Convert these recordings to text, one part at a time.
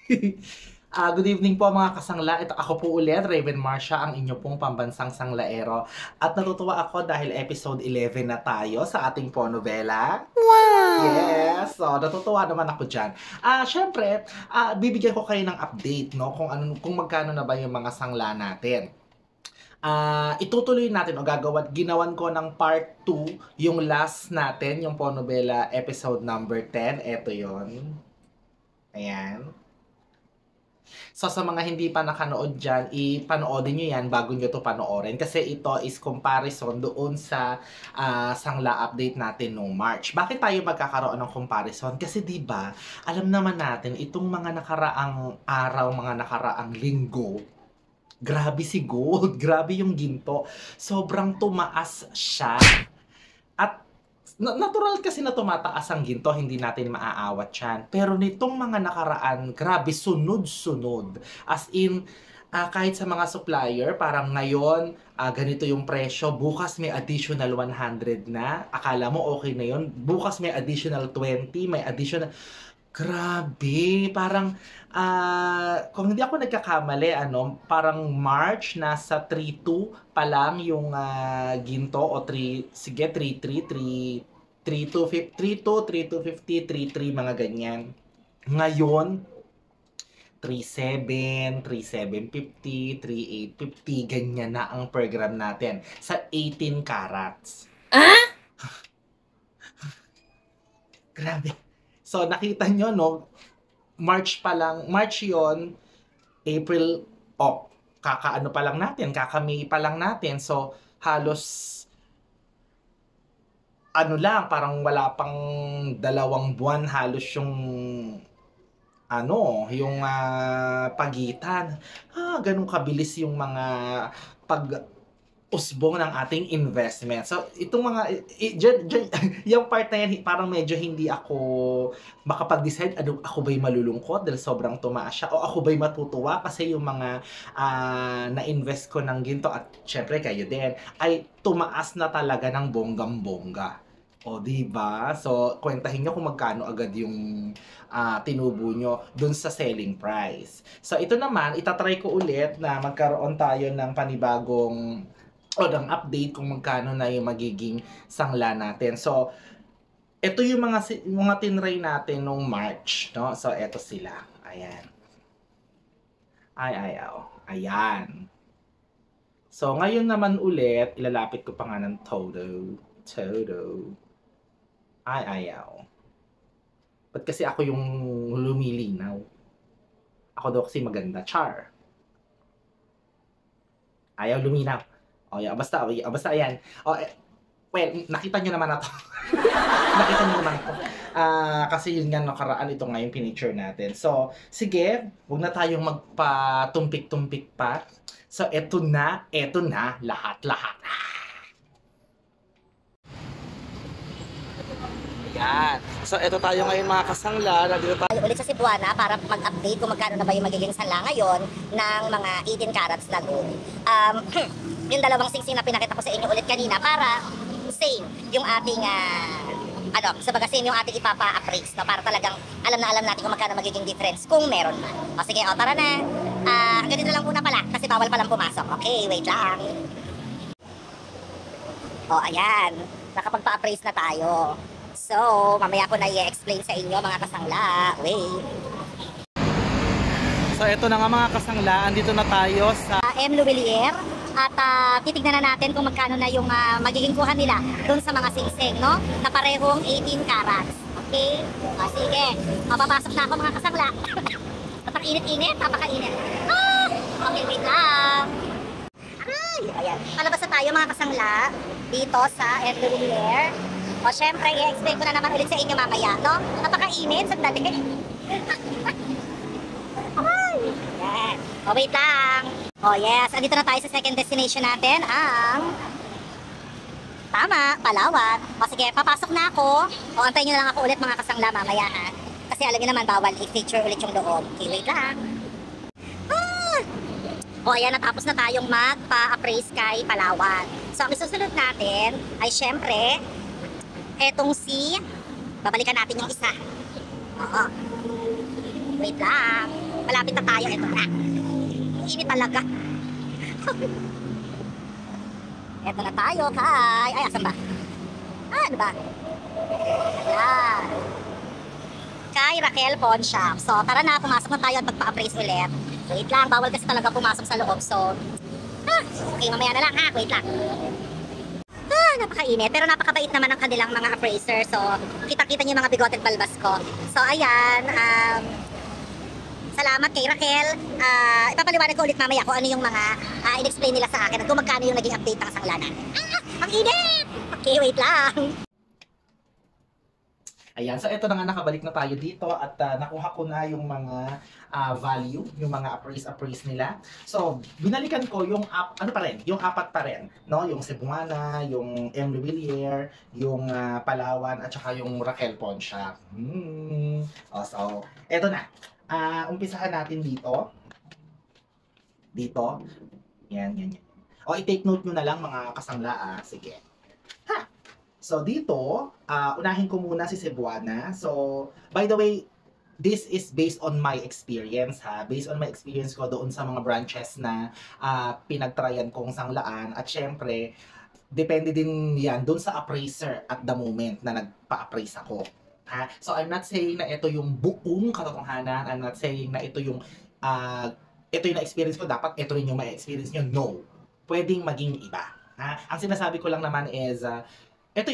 Good evening po mga kasangla. Ito ako po ulit, Raven Marcia, ang inyo pong pambansang sanglaero. At natutuwa ako dahil episode 11 na tayo sa ating po novela. Yes! So, natutuwa naman ako dyan. Syempre, bibigyan ko kayo ng update, no? Kung magkano na ba yung mga sangla natin. Itutuloy natin o ginawan ko ng part 2 yung last natin, yung po novela episode number 10. Ito yon. Ayan. So sa mga hindi pa nakanood dyan, ipanoodin nyo yan bago nyo to panoorin. Kasi ito is comparison doon sa sangla update natin noong March. Bakit tayo magkakaroon ng comparison? Kasi di ba alam naman natin, itong mga nakaraang araw, mga nakaraang linggo, grabe si gold, grabe yung ginto. Sobrang tumaas siya. At natural kasi na tumataas ang ginto, hindi natin maaawat yan. Pero nitong mga nakaraan, grabe, sunod-sunod. As in, kahit sa mga supplier, parang ngayon, ganito yung presyo, bukas may additional 100 na, akala mo okay na yun, bukas may additional 20, may additional, grabe, parang kung hindi ako nagkakamali, parang March nasa 3.2 pa lang yung ginto o 3, sige 3.3, 3.2, 3.2, 3.250, 3.3 mga ganyan. Ngayon 3.7, 3.750, 3.850, ganyan na ang per gram natin sa 18 carats. Grabe. So nakita nyo, no? March pa lang, March yon, April, kakaano pa lang natin, kaka-May pa lang natin. So, halos, lang, parang wala pang 2 buwan, halos yung, yung pagitan. Ganun kabilis yung mga usbong ng ating investment. So, itong mga, yung part na yan, parang medyo hindi ako makapag-decide, ako ba'y malulungkot dahil sobrang tumaas siya, o ako ba'y matutuwa kasi yung mga na-invest ko ng ginto, at syempre kayo din, ay tumaas na talaga ng bonggang-bongga. O, diba? So, kwentahin nyo kung magkano agad yung tinubo nyo dun sa selling price. So, ito naman, itatry ko ulit na magkaroon tayo ng panibagong o ng update kung magkano na yung magiging sangla natin. So, ito yung mga tinry natin nung March, no? So, ito sila. Ayan. Ayan. So, ngayon naman ulit, ilalapit ko pa nga ng todo. Ayaw. Ba't kasi ako yung lumilinaw? Ako daw kasi maganda. Char. Ayaw luminaw. Yeah, basta ayan. Well, nakita nyo naman na to. Nakita nyo naman to. Kasi yun nga nakaraan, ito nga yung pinicture natin. So, sige, huwag na tayong magpatumpik-tumpik pa. So, eto na, lahat-lahat. Ayan. So, eto tayo ngayon mga kasangla. Nandito tayo Ulit sa Cebuana para mag-update kung magkano na ba yung magiging sangla ngayon ng mga 18 carats na gold. Yung dalawang singsing na pinakita ko sa inyo ulit kanina para same yung ating same yung ating ipapa-appraise, no? Para talagang alam na alam natin kung magkano magiging difference kung meron man. O sige, tara na. Hanggang dito lang muna pala kasi bawal palang pumasok. Okay, wait lang. Ayan. Nakapagpa-appraise na tayo. So, mamaya ko na i-explain sa inyo mga kasangla. Wait. So, ito na nga mga kasangla. Andito na tayo sa M. Luwilier. At titignan na natin kung magkano na yung magiging kuha nila dun sa mga singsing, no? Na parehong 18 carats. Okay? Sige. Papapasok na ako mga kasangla. Napaka-init-init. Napaka-init. Okay, wait lang. Ayan. Palabas na tayo mga kasangla dito sa M. Luwilier. O syempre, i-explain ko na naman ulit sa inyo mamaya, no? Napaka-init. Sandali. Yan. Wait lang. Yes, andito na tayo sa second destination natin, ang Palawan. Sige, papasok na ako. Antayin nyo na lang ako ulit mga kasangla mamaya, ha? Kasi alam nyo naman, bawal i-feature ulit yung loob. Okay, wait lang. Ayan, natapos na tayong magpa-appraise kay Palawan. So, ang isusunod natin ay syempre, etong babalikan natin yung isa. Wait lang. Malapit na tayo. Ito na. Init talaga. Ito na tayo, kay... Ay, asan ba? Ano ba? Ayan. Kay Raquel Pawn Shop. So, tara na, pumasok na tayo at magpa-appraise ulit. Wait lang, bawal kasi talaga pumasok sa loob. So, okay, mamaya na lang ha. Wait lang. Napakainit. Pero napakabait naman ng kanilang mga appraiser. So, kita-kita niyo yung mga bigote at balbas ko. So, ayan. Salamat kay Raquel. Ipapaliwanag ko ulit mamaya kung ano yung mga in-explain nila sa akin at kung magkano yung naging update ng sanglanan. Ang init! Okay, wait lang. Ayan, so ito na nga, nakabalik na tayo dito at nakuha ko na yung mga value, yung mga appraise nila. So, binalikan ko yung yung apat pa rin, no? Yung Cebuana, yung M. Villiers, yung Palawan, at saka yung Raquel Pawn Shop. So, eto na. Umpisahan natin dito. Dito. Yan. O, i-take note nyo na lang mga kasangla, Sige. So, dito, unahin ko muna si Cebuana. So, by the way, this is based on my experience, Based on my experience ko doon sa mga branches na pinagtryan kong sanglaan. At syempre, depende din yan doon sa appraiser at the moment na nagpa-appraise ako. So, I'm not saying na ito yung buong katotohanan. I'm not saying na ito yung na-experience ko. Dapat ito rin yung ma-experience nyo. No. Pwedeng maging iba. Ang sinasabi ko lang naman is... ito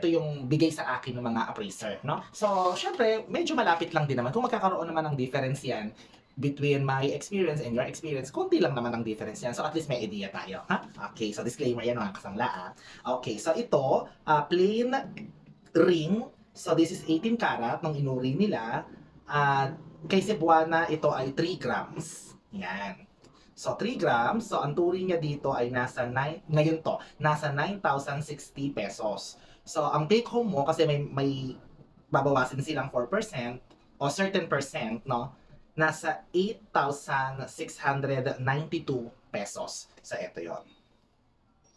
yung bigay sa akin ng mga appraiser, no? So, syempre, medyo malapit lang din naman. Kung magkakaroon naman ng difference yan between my experience and your experience, konti lang naman ang difference yan. So, at least may idea tayo, Okay, so disclaimer yan mga kasangla, Okay, so ito, plain ring. So, this is 18 karat ng inuri nila. Kay Cebuana, ito ay 3 grams. Yan. So, 3 grams. So, ang turing niya dito ay nasa 9,060 pesos. So, ang take home mo, kasi may babawasin silang 4% o certain percent, no? Nasa 8,692 pesos. So, ito yon.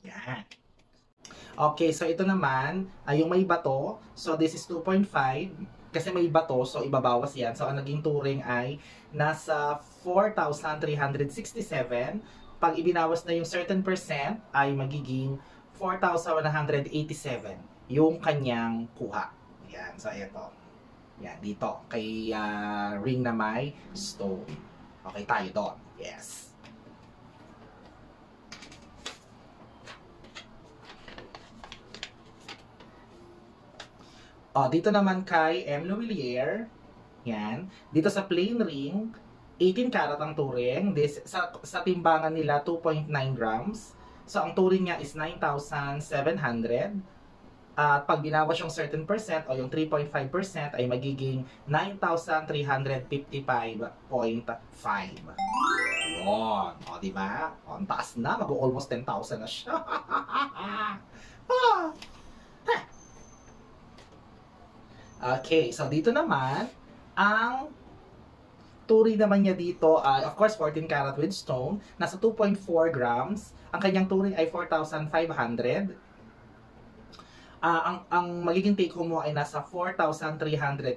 Yan. Okay, so ito naman ay yung may bato. So, this is 2.5. Kasi may bato, so ibabawas yan. So, ang naging turing ay nasa 4,367. Pag ibinawas na yung certain percent, ay magiging 4,187 yung kanyang kuha. Yan, so ito. Yan, dito. Kay ring na may stone. Okay, tayo doon. Yes. Dito naman kay M. Villiers, yan. Dito sa plain ring, 18 karat ang turing. Sa timbangan nila, 2.9 grams. So, ang turing niya is 9,700. At pag binawas yung certain percent o yung 3.5% ay magiging 9,355.5. Yun. Diba? Ang taas na. Mag-almost 10,000 na siya. Okay, so dito naman, ang turing naman niya dito ay, of course, 14 karat with stone, nasa 2.4 grams. Ang kanyang turing ay 4,500. Ang magiging take home mo ay nasa 4,337.5.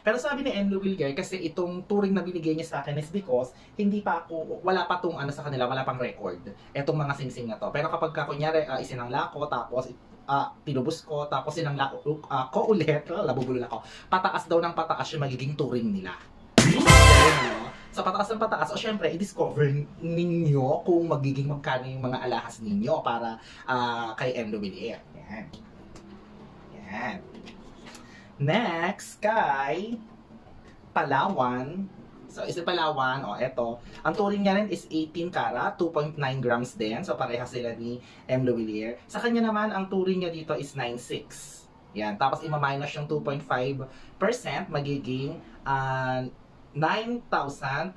Pero sabi ni Enlo Villiers, kasi itong turing na binigay niya sa akin is because wala pa tong sa kanila, wala pang record. Etong mga singsing na to. Pero kapag kunyari, isinangla ko, tapos tinubos ko, tapos sinangla ko ulit, labubulol ako. Pataas daw ng pataas yung magiging turing nila. Sa pataas ng pataas, o syempre, i-discover ninyo kung magiging magkano yung mga alahas ninyo para kay Enlo Villiers. Yan. Yan. Next, kay Palawan. So, isa Palawan, eto. Ang turing niya rin is 18 karat, 2.9 grams din. So, parehas sila ni M. Villiers. Sa kanya naman, ang turing niya dito is 9.6. Yan. Tapos, ima-minus yung 2.5%, magiging 9,355.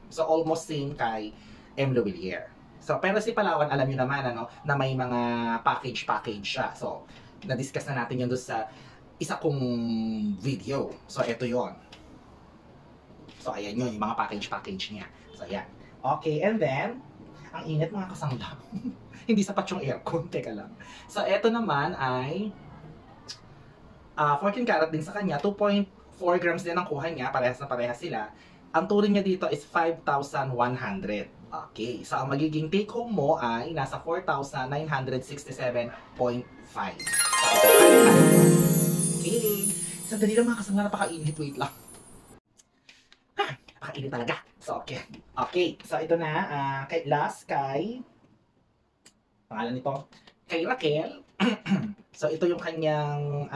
So, almost same kay M. Villiers. So, pero si Palawan, alam nyo naman, na may mga package siya. So, na-discuss na natin yun doon sa isa kong video. So, ito yon. So, ayan yun, yung mga package niya. So, ayan. Okay, and then, ang init mga kasangla. Hindi sapat yung aircon, teka lang. So, eto naman ay 14 karat din sa kanya, 2.4 grams din ang kuha niya, parehas na parehas sila. Ang turing niya dito is 5,100. Okay, so ang magiging take home mo ay nasa 4,967.5. Okay, sandali lang mga kasama, napakainit, wait lang. Napakainit talaga. So, okay. Okay, so ito na, kay pangalan nito, kay Raquel. So ito yung kanyang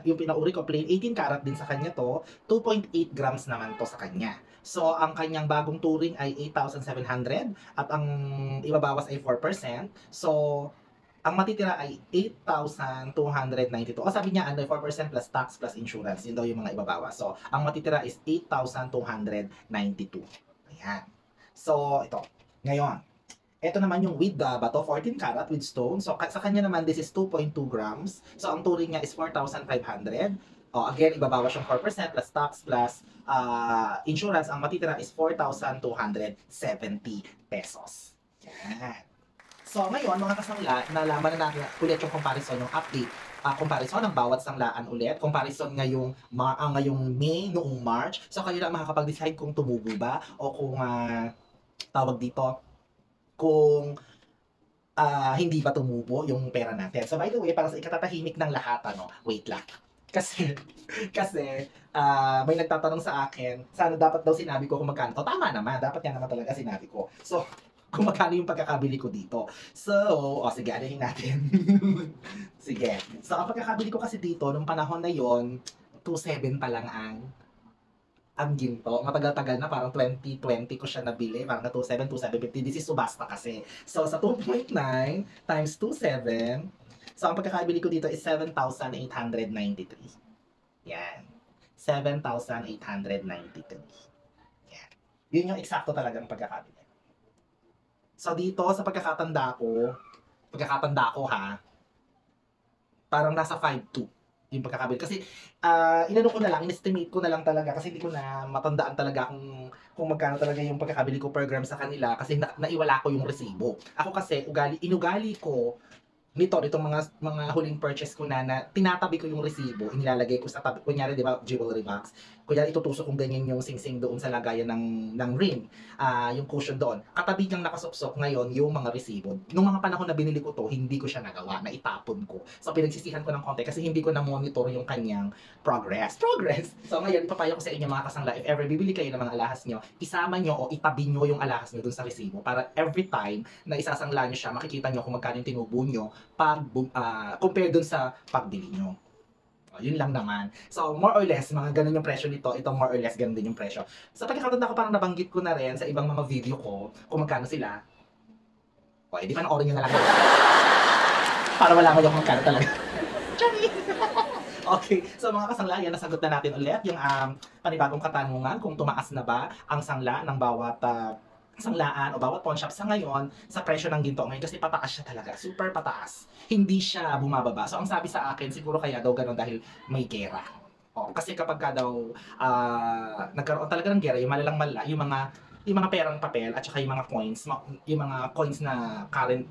yung pinauri ko, plain 18 karat din sa kanya to, 2.8 grams naman to sa kanya. So ang kanyang bagong turing ay 8,700 at ang ibabawas ay 4%. So ang matitira ay 8,292. O sabi niya, 4% plus tax plus insurance. Yun daw yung mga ibabawas. So ang matitira is 8,292. Ayan. So ito. Ngayon, ito naman yung with the bato, 14 karat with stone. So, sa kanya naman, this is 2.2 grams. So, ang turing niya is 4,500. Again, ibabawas yung 4% plus tax plus insurance. Ang matitira is 4,270 pesos. Yan. So, ngayon, mga kasangla, nalaman na natin ulit yung comparison, yung update. Comparison ng bawat sanglaan ulit. Comparison ngayong May, noong March. So, kayo lang makakapag-decide kung tumubo ba o kung tawag dito, kung hindi ba tumubo yung pera natin. So by the way, para sa ikatatahimik ng lahat, wait lang. Kasi may nagtatanong sa akin, sana dapat daw sinabi ko kung magkano. Tama naman, dapat yan naman talaga sinabi ko. So, kung magkano yung pagkakabili ko dito. So, sige, anahin natin. Sige. So, ang pagkakabili ko kasi dito, nung panahon na yon, 2.7 pa lang ang ginto. Matagal-tagal na, parang 2020 ko siya nabili. Parang na 2.7, 2.750. This is subasta kasi. So, sa 2.9 times 2.7, so ang pagkakabili ko dito is 7,893. Yan. 7,893. Yan. Yun yung eksakto talagang pagkakabili. So, dito sa pagkakatanda ko ha, parang nasa 5.2 yung pagkakabili. Kasi, in-estimate ko na lang talaga kasi hindi ko na matandaan talaga kung magkano talaga yung pagkakabili ko per gram sa kanila kasi naiwala ko yung resibo. Ako kasi, inugali ko itong mga huling purchase ko na tinatabi ko yung resibo, inilalagay ko sa tabi. Kunyari, di ba, jewelry box. Kunyari, itutusok kong ganyan yung sing-sing doon sa lagayan ng ring. Yung cushion doon. Katabi niyang nakasuksok ngayon yung mga resibo. Nung mga panahon na binili ko to, hindi ko siya nagawa, na itapon ko. So, pinagsisihan ko ng konti kasi hindi ko na-monitor yung kanyang progress. So, ngayon, ipapayo ko sa inyo mga kasangla, if ever bibili kayo ng mga alahas nyo, isama nyo o itabi nyo yung alahas nyo doon sa resibo para every time na isasangla nyo siya, makikita nyo kung magkano yung tinubo nyo compare dun sa pagbili nyo. Yun lang naman. So, more or less, mga ganun yung presyo nito. Ito, more or less, ganun din yung presyo. Sa pagkakatanda ko, parang nabanggit ko na rin sa ibang mga video ko kung magkano sila. Di panoorin nyo na lang. Para malaman nyo kung magkano talaga. Okay, so mga kasanglayan, nasagot na natin ulit yung panibagong katanungan kung tumaas na ba ang sangla ng bawat sanglaan o bawat pawn shop sa ngayon sa presyo ng ginto ngayon kasi pataas siya talaga, super pataas. Hindi siya bumababa. So ang sabi sa akin, siguro kaya daw ganun dahil may gera. Kasi kapag ka daw nagkaroon talaga ng gera, yung malalang yung mga perang papel at saka yung mga coins na current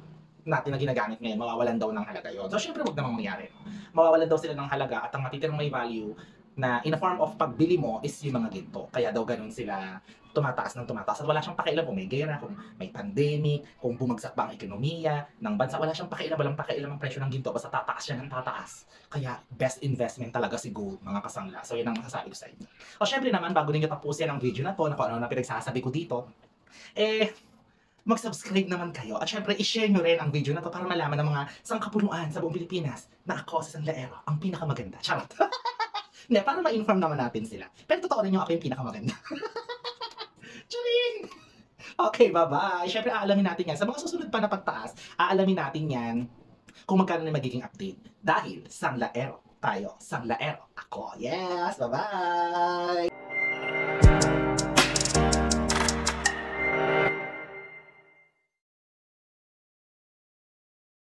natin na ginagamit ngayon, mawawalan daw ng halaga yon. So syempre wag namang mangyari. Mawawalan daw sila ng halaga at ang matitirang may value na in a form of pagbili mo is yung mga ginto. Kaya daw ganun sila tumataas ng tumataas. At wala siyang pakialam kung may gera, kung may pandemic, kung bumagsak ba ang ekonomiya ng bansa. Wala siyang pakialam, walang pakialam ang presyo ng ginto. Basta tataas siya ng tataas. Kaya best investment talaga si gold, mga kasangla. So yun ang masasabi ko sa inyo. O syempre naman, bago ninyo tapusin ang video na to, na kung ano na pinagsasabi ko dito, mag-subscribe naman kayo. At syempre, i-share nyo rin ang video na to para malaman ng mga sangkapunuan sa buong Pilipinas na ako sa Sanglaero ang pinakamaganda. Charot! Hindi, para ma-inform naman natin sila. Pero totoo rin yung ako yung pinakamaganda. Charing! Okay, bye-bye. Syempre, aalamin natin yan. Sa mga susunod pa na pagtaas, aalamin natin yan kung magkano na magiging update. Dahil, Sanglaero tayo. Sanglaero ako. Yes! Bye-bye!